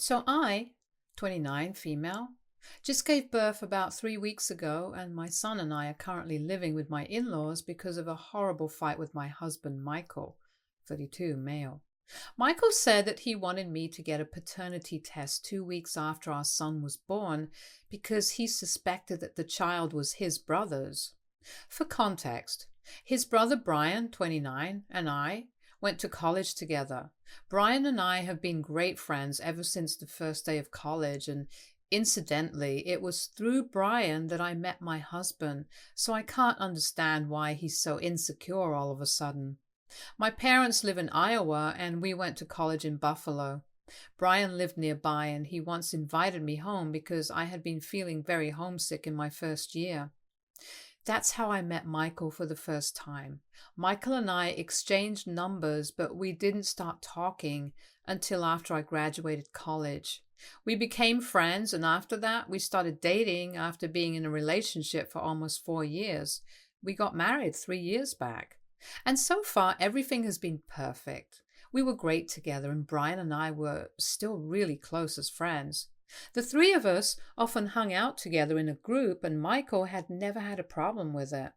So I, 29, female, just gave birth about 3 weeks ago, and my son and I are currently living with my in-laws because of a horrible fight with my husband, Michael, 32, male. Michael said that he wanted me to get a paternity test 2 weeks after our son was born because he suspected that the child was his brother's. For context, his brother Brian, 29, and I went to college together. Brian and I have been great friends ever since the first day of college, and incidentally, it was through Brian that I met my husband, so I can't understand why he's so insecure all of a sudden. My parents live in Iowa, and we went to college in Buffalo. Brian lived nearby, and he once invited me home because I had been feeling very homesick in my first year. That's how I met Michael for the first time. Michael and I exchanged numbers, but we didn't start talking until after I graduated college. We became friends, and after that, we started dating after being in a relationship for almost 4 years. We got married 3 years back. And so far, everything has been perfect. We were great together, and Brian and I were still really close as friends. The three of us often hung out together in a group, and Michael had never had a problem with it.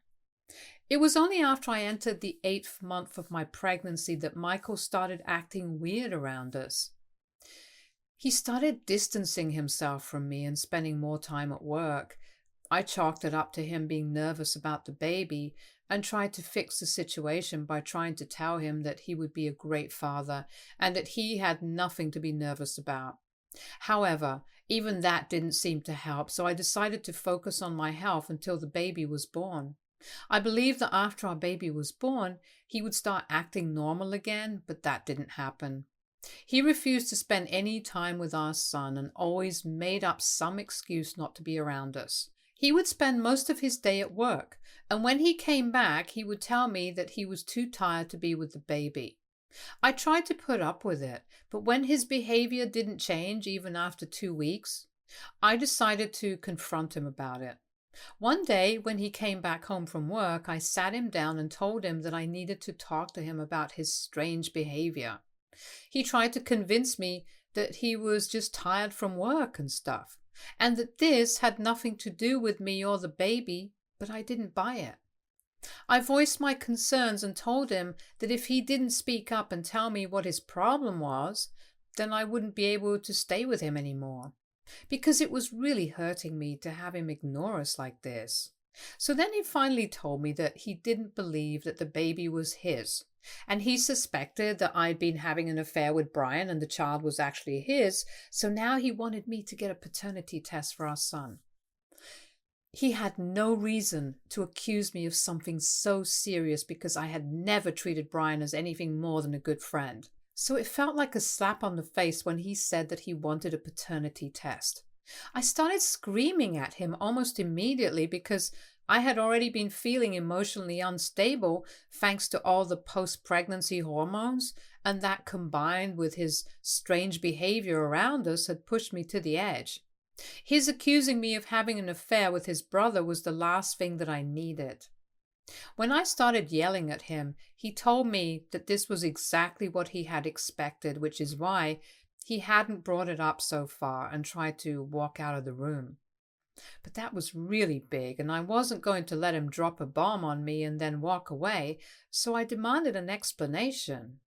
It was only after I entered the 8th month of my pregnancy that Michael started acting weird around us. He started distancing himself from me and spending more time at work. I chalked it up to him being nervous about the baby and tried to fix the situation by trying to tell him that he would be a great father and that he had nothing to be nervous about. However, even that didn't seem to help, so I decided to focus on my health until the baby was born. I believed that after our baby was born, he would start acting normal again, but that didn't happen. He refused to spend any time with our son and always made up some excuse not to be around us. He would spend most of his day at work, and when he came back, he would tell me that he was too tired to be with the baby. I tried to put up with it, but when his behavior didn't change even after 2 weeks, I decided to confront him about it. One day, when he came back home from work, I sat him down and told him that I needed to talk to him about his strange behavior. He tried to convince me that he was just tired from work and stuff, and that this had nothing to do with me or the baby, but I didn't buy it. I voiced my concerns and told him that if he didn't speak up and tell me what his problem was, then I wouldn't be able to stay with him anymore, because it was really hurting me to have him ignore us like this. So then he finally told me that he didn't believe that the baby was his, and he suspected that I'd been having an affair with Brian and the child was actually his, so now he wanted me to get a paternity test for our son. He had no reason to accuse me of something so serious because I had never treated Brian as anything more than a good friend. So it felt like a slap on the face when he said that he wanted a paternity test. I started screaming at him almost immediately because I had already been feeling emotionally unstable thanks to all the post-pregnancy hormones, and that combined with his strange behavior around us had pushed me to the edge. His accusing me of having an affair with his brother was the last thing that I needed. When I started yelling at him, he told me that this was exactly what he had expected, which is why he hadn't brought it up so far and tried to walk out of the room. But that was really big, and I wasn't going to let him drop a bomb on me and then walk away, so I demanded an explanation.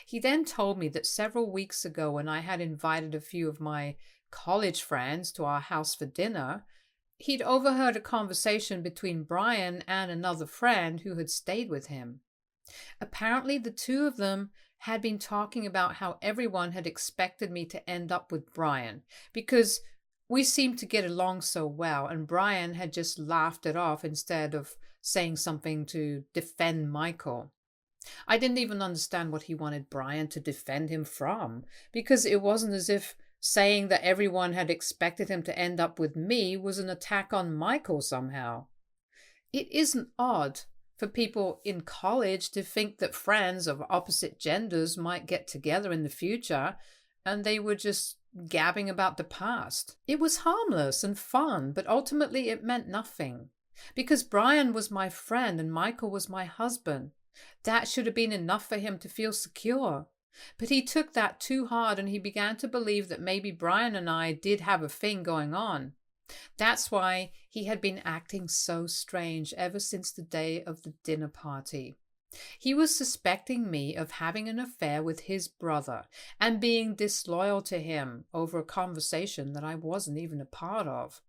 He then told me that several weeks ago, when I had invited a few of my college friends to our house for dinner, he'd overheard a conversation between Brian and another friend who had stayed with him. Apparently, the two of them had been talking about how everyone had expected me to end up with Brian because we seemed to get along so well, and Brian had just laughed it off instead of saying something to defend Michael. I didn't even understand what he wanted Brian to defend him from, because it wasn't as if saying that everyone had expected him to end up with me was an attack on Michael somehow. It isn't odd for people in college to think that friends of opposite genders might get together in the future, and they were just gabbing about the past. It was harmless and fun, but ultimately it meant nothing, because Brian was my friend and Michael was my husband. That should have been enough for him to feel secure. But he took that too hard and he began to believe that maybe Brian and I did have a thing going on. That's why he had been acting so strange ever since the day of the dinner party. He was suspecting me of having an affair with his brother and being disloyal to him over a conversation that I wasn't even a part of.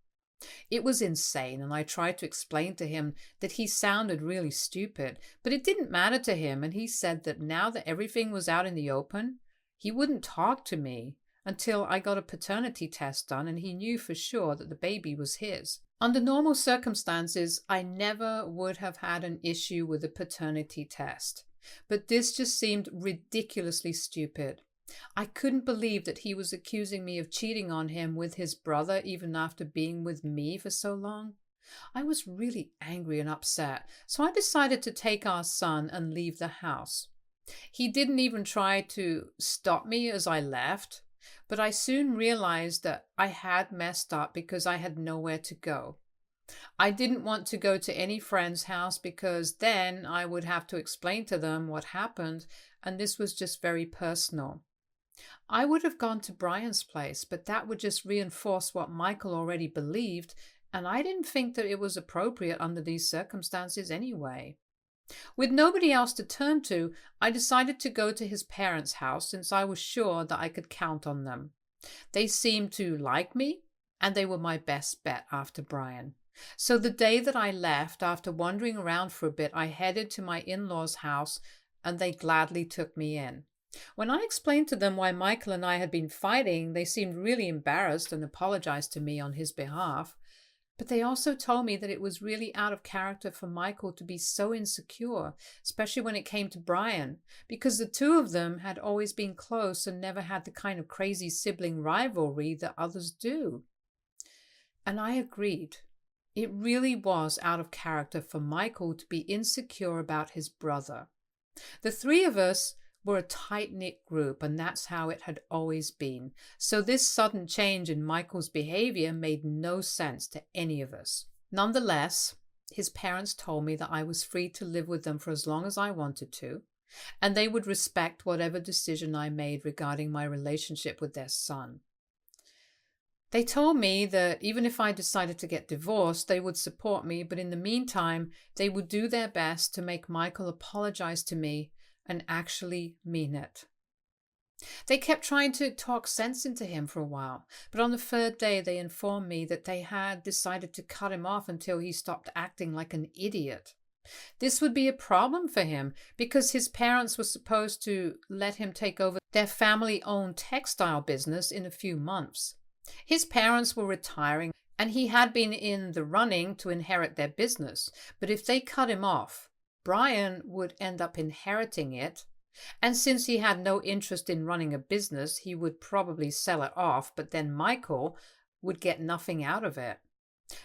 It was insane, and I tried to explain to him that he sounded really stupid, but it didn't matter to him, and he said that now that everything was out in the open, he wouldn't talk to me until I got a paternity test done and he knew for sure that the baby was his. Under normal circumstances, I never would have had an issue with a paternity test, but this just seemed ridiculously stupid. I couldn't believe that he was accusing me of cheating on him with his brother even after being with me for so long. I was really angry and upset, so I decided to take our son and leave the house. He didn't even try to stop me as I left, but I soon realized that I had messed up because I had nowhere to go. I didn't want to go to any friend's house because then I would have to explain to them what happened, and this was just very personal. I would have gone to Brian's place, but that would just reinforce what Michael already believed, and I didn't think that it was appropriate under these circumstances anyway. With nobody else to turn to, I decided to go to his parents' house since I was sure that I could count on them. They seemed to like me, and they were my best bet after Brian. So the day that I left, after wandering around for a bit, I headed to my in-laws' house, and they gladly took me in. When I explained to them why Michael and I had been fighting, they seemed really embarrassed and apologized to me on his behalf. But they also told me that it was really out of character for Michael to be so insecure, especially when it came to Brian, because the two of them had always been close and never had the kind of crazy sibling rivalry that others do. And I agreed. It really was out of character for Michael to be insecure about his brother. The three of us were a tight-knit group, and that's how it had always been. So this sudden change in Michael's behavior made no sense to any of us. Nonetheless, his parents told me that I was free to live with them for as long as I wanted to, and they would respect whatever decision I made regarding my relationship with their son. They told me that even if I decided to get divorced, they would support me, but in the meantime, they would do their best to make Michael apologize to me and actually mean it. They kept trying to talk sense into him for a while, but on the third day they informed me that they had decided to cut him off until he stopped acting like an idiot. This would be a problem for him because his parents were supposed to let him take over their family-owned textile business in a few months. His parents were retiring and he had been in the running to inherit their business, but if they cut him off, Brian would end up inheriting it, and since he had no interest in running a business, he would probably sell it off, but then Michael would get nothing out of it.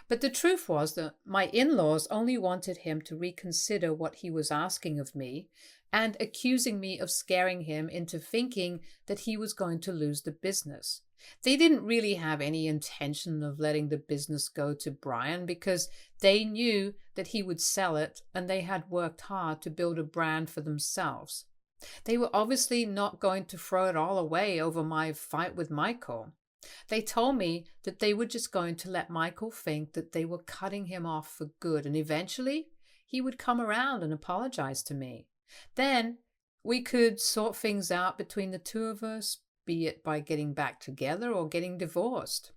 But the truth was that my in-laws only wanted him to reconsider what he was asking of me and accusing me of scaring him into thinking that he was going to lose the business. They didn't really have any intention of letting the business go to Brian because they knew that he would sell it and they had worked hard to build a brand for themselves. They were obviously not going to throw it all away over my fight with Michael. They told me that they were just going to let Michael think that they were cutting him off for good, and eventually he would come around and apologize to me. Then we could sort things out between the two of us, be it by getting back together or getting divorced.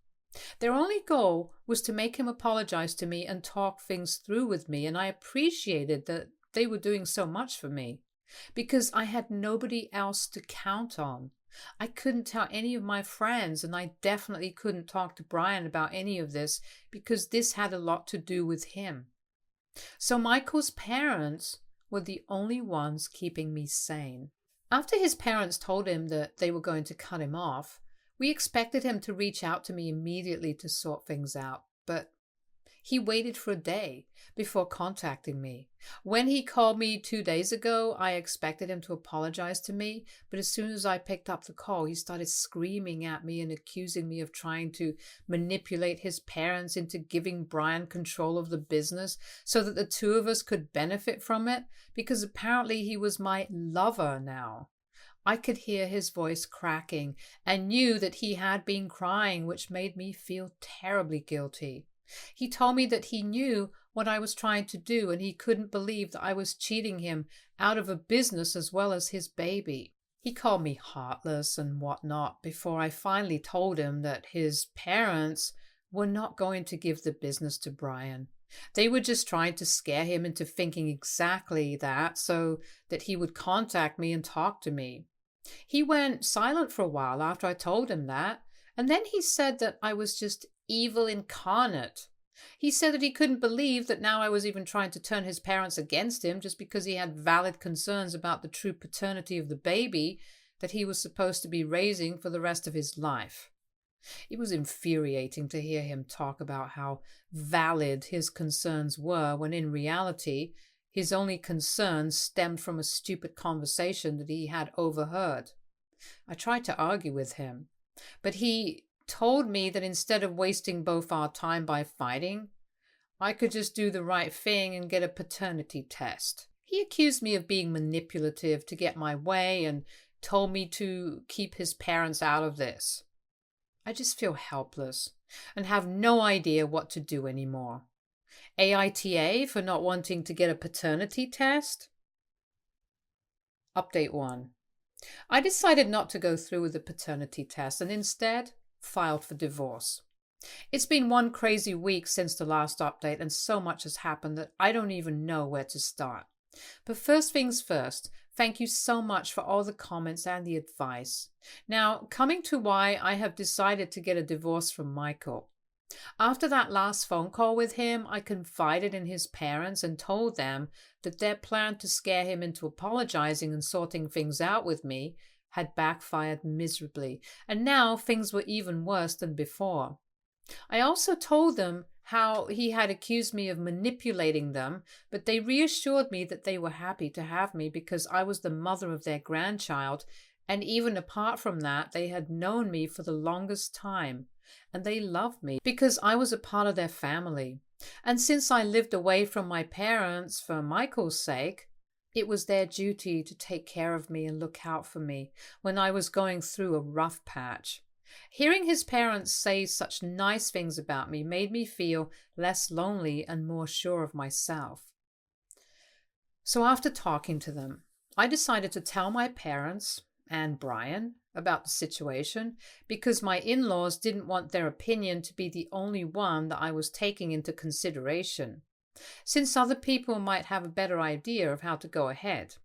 Their only goal was to make him apologize to me and talk things through with me, and I appreciated that they were doing so much for me because I had nobody else to count on. I couldn't tell any of my friends, and I definitely couldn't talk to Brian about any of this because this had a lot to do with him. So Michael's parents were the only ones keeping me sane. After his parents told him that they were going to cut him off, we expected him to reach out to me immediately to sort things out, but he waited for a day before contacting me. When he called me 2 days ago, I expected him to apologize to me, but as soon as I picked up the call, he started screaming at me and accusing me of trying to manipulate his parents into giving Brian control of the business so that the two of us could benefit from it, because apparently he was my lover now. I could hear his voice cracking and knew that he had been crying, which made me feel terribly guilty. He told me that he knew what I was trying to do and he couldn't believe that I was cheating him out of a business as well as his baby. He called me heartless and whatnot before I finally told him that his parents were not going to give the business to Brian. They were just trying to scare him into thinking exactly that so that he would contact me and talk to me. He went silent for a while after I told him that, and then he said that I was just evil incarnate. He said that he couldn't believe that now I was even trying to turn his parents against him just because he had valid concerns about the true paternity of the baby that he was supposed to be raising for the rest of his life. It was infuriating to hear him talk about how valid his concerns were when in reality his only concerns stemmed from a stupid conversation that he had overheard. I tried to argue with him, but he told me that instead of wasting both our time by fighting, I could just do the right thing and get a paternity test. He accused me of being manipulative to get my way and told me to keep his parents out of this. I just feel helpless and have no idea what to do anymore. AITA for not wanting to get a paternity test? Update 1. I decided not to go through with the paternity test and instead filed for divorce. It's been one crazy week since the last update and so much has happened that I don't even know where to start. But first things first, thank you so much for all the comments and the advice. Now, coming to why I have decided to get a divorce from Michael. After that last phone call with him, I confided in his parents and told them that their plan to scare him into apologizing and sorting things out with me had backfired miserably, and now things were even worse than before. I also told them how he had accused me of manipulating them, but they reassured me that they were happy to have me because I was the mother of their grandchild, and even apart from that, they had known me for the longest time, and they loved me because I was a part of their family. And since I lived away from my parents for Michael's sake, it was their duty to take care of me and look out for me when I was going through a rough patch. Hearing his parents say such nice things about me made me feel less lonely and more sure of myself. So after talking to them, I decided to tell my parents and Brian about the situation because my in-laws didn't want their opinion to be the only one that I was taking into consideration, since other people might have a better idea of how to go ahead.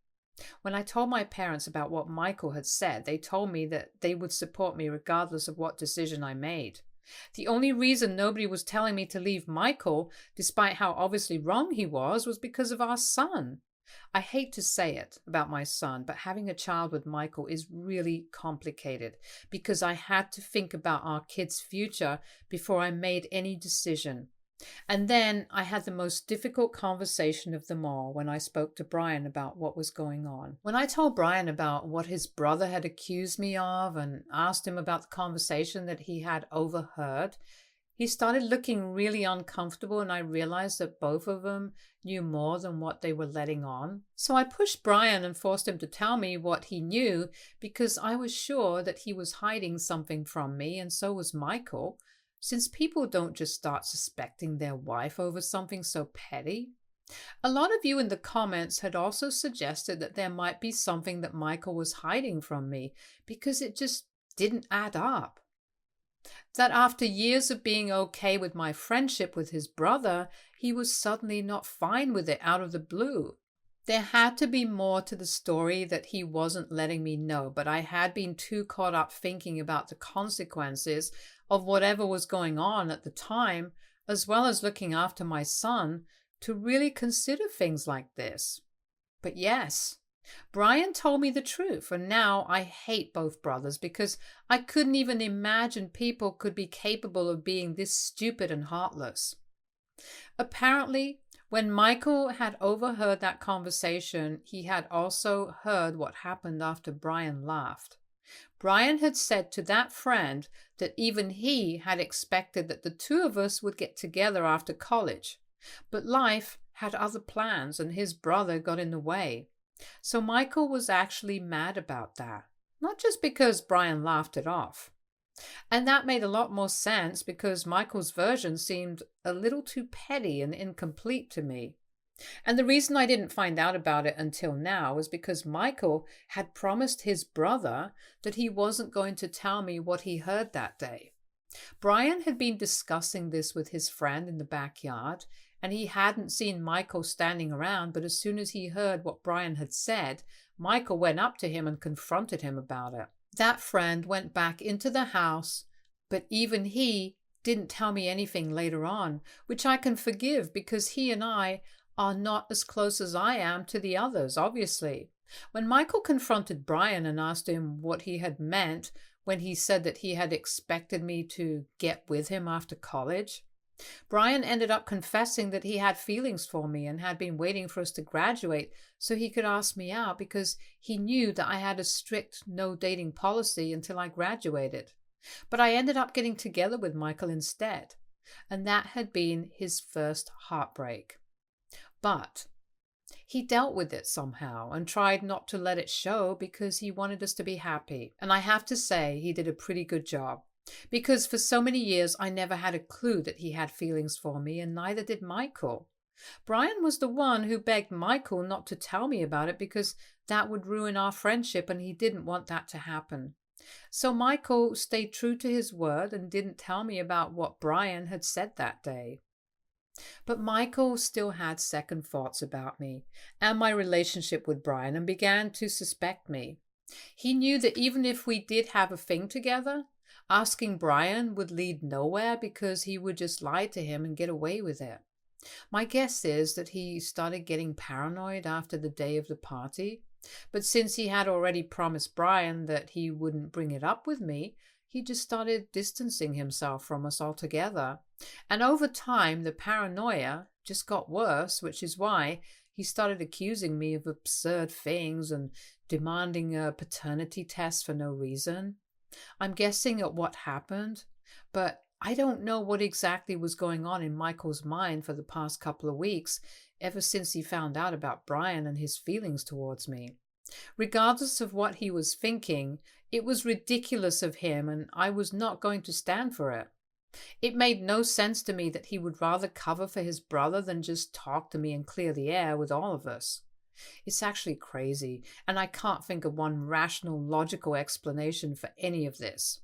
When I told my parents about what Michael had said, they told me that they would support me regardless of what decision I made. The only reason nobody was telling me to leave Michael, despite how obviously wrong he was because of our son. I hate to say it about my son, but having a child with Michael is really complicated because I had to think about our kid's future before I made any decision. And then I had the most difficult conversation of them all when I spoke to Brian about what was going on. When I told Brian about what his brother had accused me of and asked him about the conversation that he had overheard, he started looking really uncomfortable, and I realized that both of them knew more than what they were letting on. So I pushed Brian and forced him to tell me what he knew because I was sure that he was hiding something from me, and so was Michael, since people don't just start suspecting their wife over something so petty. A lot of you in the comments had also suggested that there might be something that Michael was hiding from me because it just didn't add up. That after years of being okay with my friendship with his brother, he was suddenly not fine with it out of the blue. There had to be more to the story that he wasn't letting me know, but I had been too caught up thinking about the consequences of whatever was going on at the time, as well as looking after my son, to really consider things like this. But yes, Brian told me the truth, and now I hate both brothers because I couldn't even imagine people could be capable of being this stupid and heartless. Apparently, when Michael had overheard that conversation, he had also heard what happened after Brian laughed. Brian had said to that friend that even he had expected that the two of us would get together after college, but life had other plans and his brother got in the way. So Michael was actually mad about that. not just because Brian laughed it off. And that made a lot more sense because Michael's version seemed a little too petty and incomplete to me. And the reason I didn't find out about it until now was because Michael had promised his brother that he wasn't going to tell me what he heard that day. Brian had been discussing this with his friend in the backyard, and he hadn't seen Michael standing around, but as soon as he heard what Brian had said, Michael went up to him and confronted him about it. That friend went back into the house, but even he didn't tell me anything later on, which I can forgive because he and I are not as close as I am to the others, obviously. When Michael confronted Brian and asked him what he had meant when he said that he had expected me to get with him after college, Brian ended up confessing that he had feelings for me and had been waiting for us to graduate so he could ask me out because he knew that I had a strict no dating policy until I graduated. But I ended up getting together with Michael instead, and that had been his first heartbreak. But he dealt with it somehow and tried not to let it show because he wanted us to be happy. And I have to say he did a pretty good job. Because for so many years I never had a clue that he had feelings for me, and neither did Michael. Brian was the one who begged Michael not to tell me about it because that would ruin our friendship and he didn't want that to happen. So Michael stayed true to his word and didn't tell me about what Brian had said that day. But Michael still had second thoughts about me and my relationship with Brian and began to suspect me. He knew that even if we did have a thing together, asking Brian would lead nowhere because he would just lie to him and get away with it. My guess is that he started getting paranoid after the day of the party, but since he had already promised Brian that he wouldn't bring it up with me, he just started distancing himself from us altogether. And over time, the paranoia just got worse, which is why he started accusing me of absurd things and demanding a paternity test for no reason. I'm guessing at what happened, but I don't know what exactly was going on in Michael's mind for the past couple of weeks, ever since he found out about Brian and his feelings towards me. Regardless of what he was thinking, it was ridiculous of him and I was not going to stand for it. It made no sense to me that he would rather cover for his brother than just talk to me and clear the air with all of us. It's actually crazy, and I can't think of one rational, logical explanation for any of this.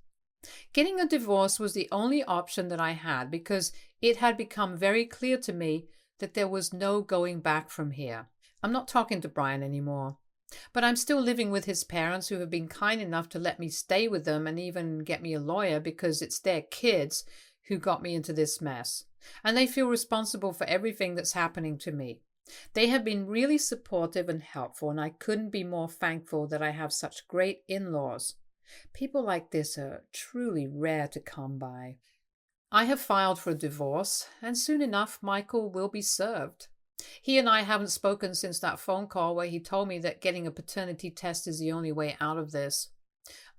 Getting a divorce was the only option that I had because it had become very clear to me that there was no going back from here. I'm not talking to Brian anymore, but I'm still living with his parents who have been kind enough to let me stay with them and even get me a lawyer because it's their kids who got me into this mess, and they feel responsible for everything that's happening to me. They have been really supportive and helpful, and I couldn't be more thankful that I have such great in-laws. People like this are truly rare to come by. I have filed for a divorce, and soon enough Michael will be served. He and I haven't spoken since that phone call where he told me that getting a paternity test is the only way out of this.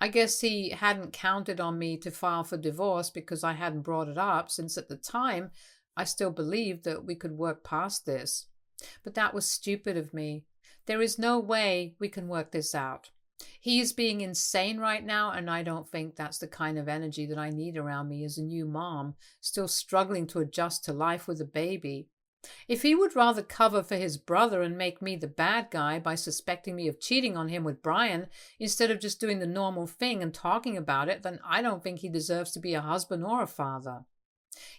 I guess he hadn't counted on me to file for divorce because I hadn't brought it up, since at the time I still believed that we could work past this. But that was stupid of me. There is no way we can work this out. He is being insane right now, and I don't think that's the kind of energy that I need around me as a new mom, still struggling to adjust to life with a baby. If he would rather cover for his brother and make me the bad guy by suspecting me of cheating on him with Brian instead of just doing the normal thing and talking about it, then I don't think he deserves to be a husband or a father.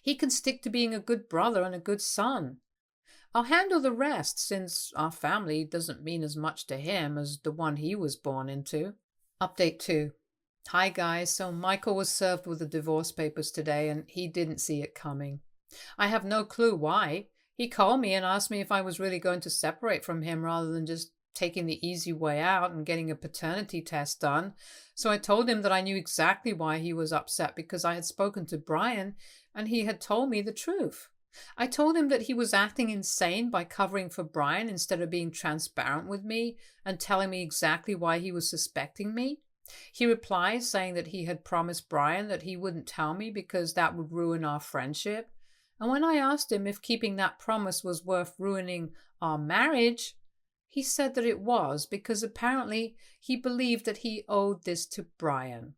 He can stick to being a good brother and a good son. I'll handle the rest, since our family doesn't mean as much to him as the one he was born into. Update 2. Hi guys, so Michael was served with the divorce papers today and he didn't see it coming. I have no clue why. He called me and asked me if I was really going to separate from him rather than just taking the easy way out and getting a paternity test done. So I told him that I knew exactly why he was upset because I had spoken to Brian and he had told me the truth. I told him that he was acting insane by covering for Brian instead of being transparent with me and telling me exactly why he was suspecting me. He replied saying that he had promised Brian that he wouldn't tell me because that would ruin our friendship. And when I asked him if keeping that promise was worth ruining our marriage, He said that it was because apparently he believed that he owed this to Brian.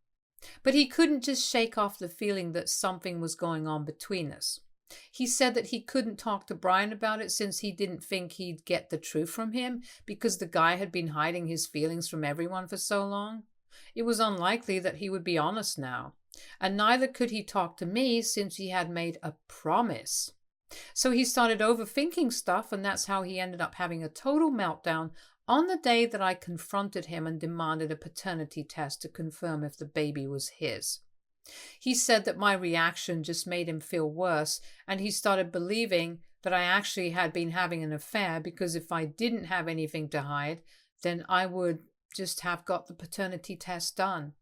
But he couldn't just shake off the feeling that something was going on between us. He said that he couldn't talk to Brian about it since he didn't think he'd get the truth from him because the guy had been hiding his feelings from everyone for so long. It was unlikely that he would be honest now, and neither could he talk to me since he had made a promise. So he started overthinking stuff, and that's how he ended up having a total meltdown on the day that I confronted him and demanded a paternity test to confirm if the baby was his. He said that my reaction just made him feel worse, and he started believing that I actually had been having an affair because if I didn't have anything to hide, then I would just have got the paternity test done.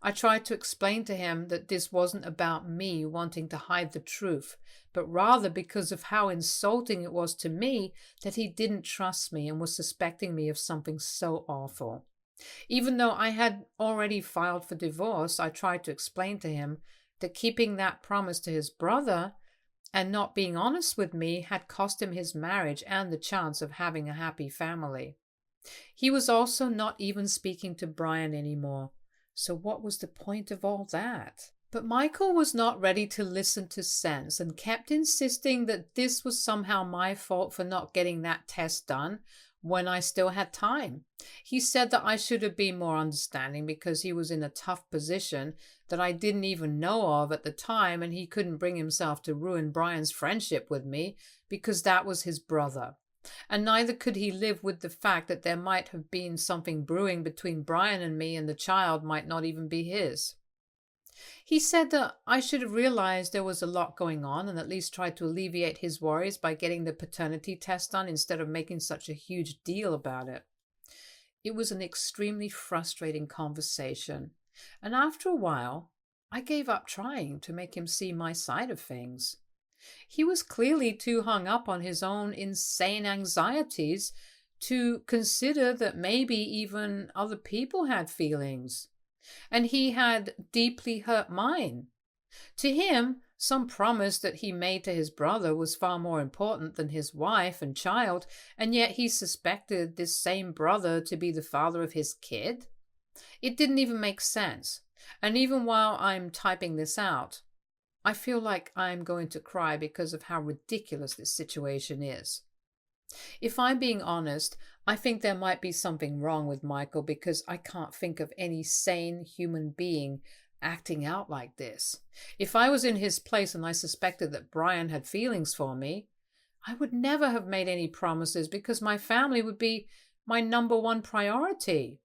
I tried to explain to him that this wasn't about me wanting to hide the truth, but rather because of how insulting it was to me that he didn't trust me and was suspecting me of something so awful. Even though I had already filed for divorce, I tried to explain to him that keeping that promise to his brother and not being honest with me had cost him his marriage and the chance of having a happy family. He was also not even speaking to Brian anymore. So what was the point of all that? But Michael was not ready to listen to sense and kept insisting that this was somehow my fault for not getting that test done when I still had time. He said that I should have been more understanding because he was in a tough position that I didn't even know of at the time, and he couldn't bring himself to ruin Brian's friendship with me because that was his brother. And neither could he live with the fact that there might have been something brewing between Brian and me, and the child might not even be his. He said that I should have realized there was a lot going on and at least tried to alleviate his worries by getting the paternity test done instead of making such a huge deal about it. It was an extremely frustrating conversation, and after a while, I gave up trying to make him see my side of things. He was clearly too hung up on his own insane anxieties to consider that maybe even other people had feelings, and he had deeply hurt mine. To him, some promise that he made to his brother was far more important than his wife and child, and yet he suspected this same brother to be the father of his kid? It didn't even make sense, and even while I'm typing this out, I feel like I'm going to cry because of how ridiculous this situation is. If I'm being honest, I think there might be something wrong with Michael because I can't think of any sane human being acting out like this. If I was in his place and I suspected that Brian had feelings for me, I would never have made any promises because my family would be my number one priority.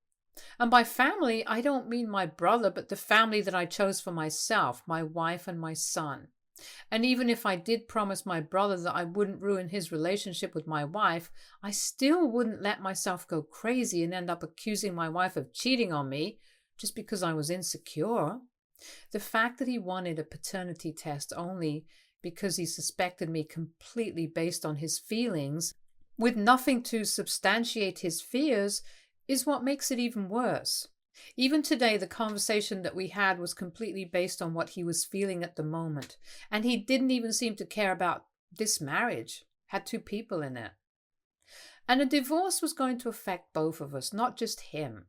And by family, I don't mean my brother, but the family that I chose for myself, my wife and my son. And even if I did promise my brother that I wouldn't ruin his relationship with my wife, I still wouldn't let myself go crazy and end up accusing my wife of cheating on me just because I was insecure. The fact that he wanted a paternity test only because he suspected me completely based on his feelings, with nothing to substantiate his fears, is what makes it even worse. Even today, the conversation that we had was completely based on what he was feeling at the moment, and he didn't even seem to care about this marriage, had two people in it. And a divorce was going to affect both of us, not just him.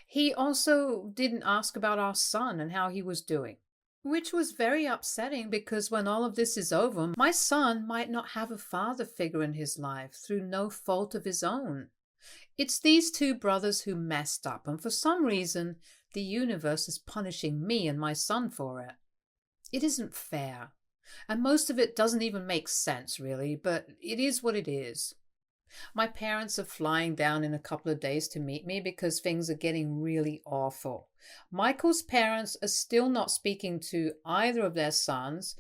He also didn't ask about our son and how he was doing, which was very upsetting because when all of this is over, my son might not have a father figure in his life through no fault of his own. It's these two brothers who messed up, and for some reason, the universe is punishing me and my son for it. It isn't fair, and most of it doesn't even make sense, really, but it is what it is. My parents are flying down in a couple of days to meet me because things are getting really awful. Michael's parents are still not speaking to either of their sons,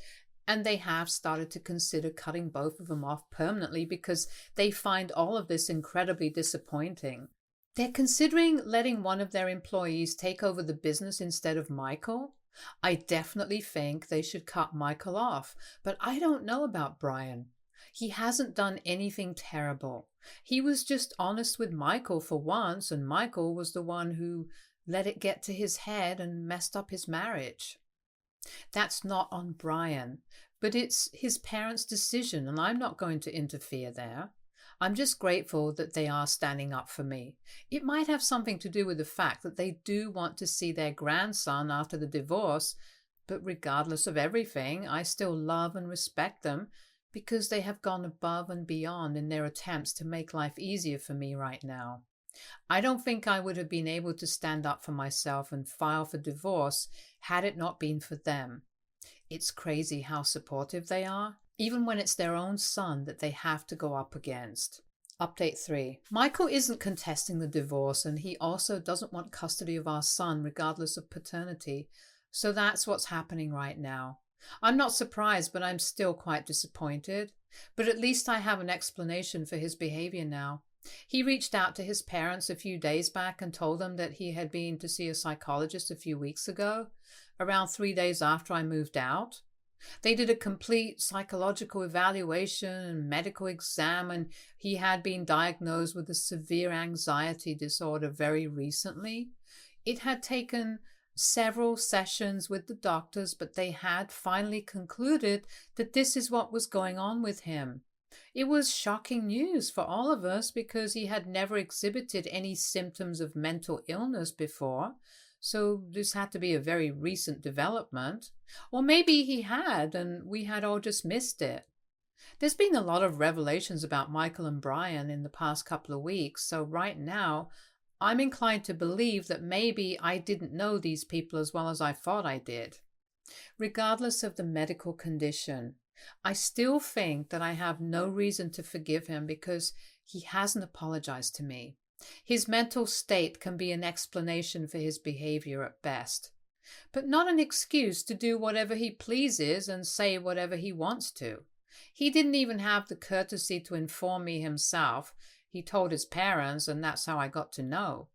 and they have started to consider cutting both of them off permanently because they find all of this incredibly disappointing. They're considering letting one of their employees take over the business instead of Michael. I definitely think they should cut Michael off, but I don't know about Brian. He hasn't done anything terrible. He was just honest with Michael for once, and Michael was the one who let it get to his head and messed up his marriage. That's not on Brian, but it's his parents' decision, and I'm not going to interfere there. I'm just grateful that they are standing up for me. It might have something to do with the fact that they do want to see their grandson after the divorce, but regardless of everything, I still love and respect them because they have gone above and beyond in their attempts to make life easier for me right now. I don't think I would have been able to stand up for myself and file for divorce had it not been for them. It's crazy how supportive they are, even when it's their own son that they have to go up against. Update 3. Michael isn't contesting the divorce, and he also doesn't want custody of our son regardless of paternity, so that's what's happening right now. I'm not surprised, but I'm still quite disappointed. But at least I have an explanation for his behavior now. He reached out to his parents a few days back and told them that he had been to see a psychologist a few weeks ago, around 3 days after I moved out. They did a complete psychological evaluation and medical exam, and he had been diagnosed with a severe anxiety disorder very recently. It had taken several sessions with the doctors, but they had finally concluded that this is what was going on with him. It was shocking news for all of us because he had never exhibited any symptoms of mental illness before, so this had to be a very recent development. Or maybe he had and we had all just missed it. There's been a lot of revelations about Michael and Brian in the past couple of weeks, so right now I'm inclined to believe that maybe I didn't know these people as well as I thought I did. Regardless of the medical condition, I still think that I have no reason to forgive him because he hasn't apologized to me. His mental state can be an explanation for his behavior at best, but not an excuse to do whatever he pleases and say whatever he wants to. He didn't even have the courtesy to inform me himself. He told his parents, and that's how I got to know.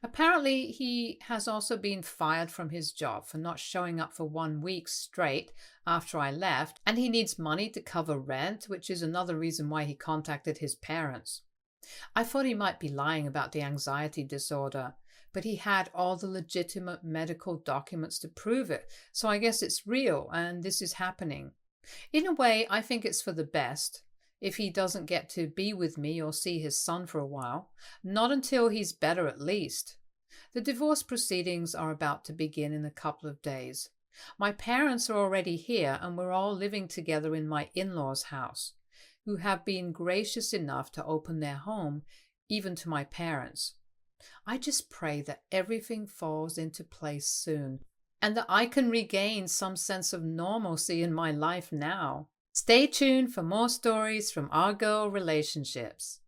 Apparently, he has also been fired from his job for not showing up for 1 week straight after I left, and he needs money to cover rent, which is another reason why he contacted his parents. I thought he might be lying about the anxiety disorder, but he had all the legitimate medical documents to prove it, so I guess it's real and this is happening. In a way, I think it's for the best. If he doesn't get to be with me or see his son for a while, not until he's better at least. The divorce proceedings are about to begin in a couple of days. My parents are already here and we're all living together in my in-laws' house, who have been gracious enough to open their home, even to my parents. I just pray that everything falls into place soon and that I can regain some sense of normalcy in my life now. Stay tuned for more stories from our girl relationships.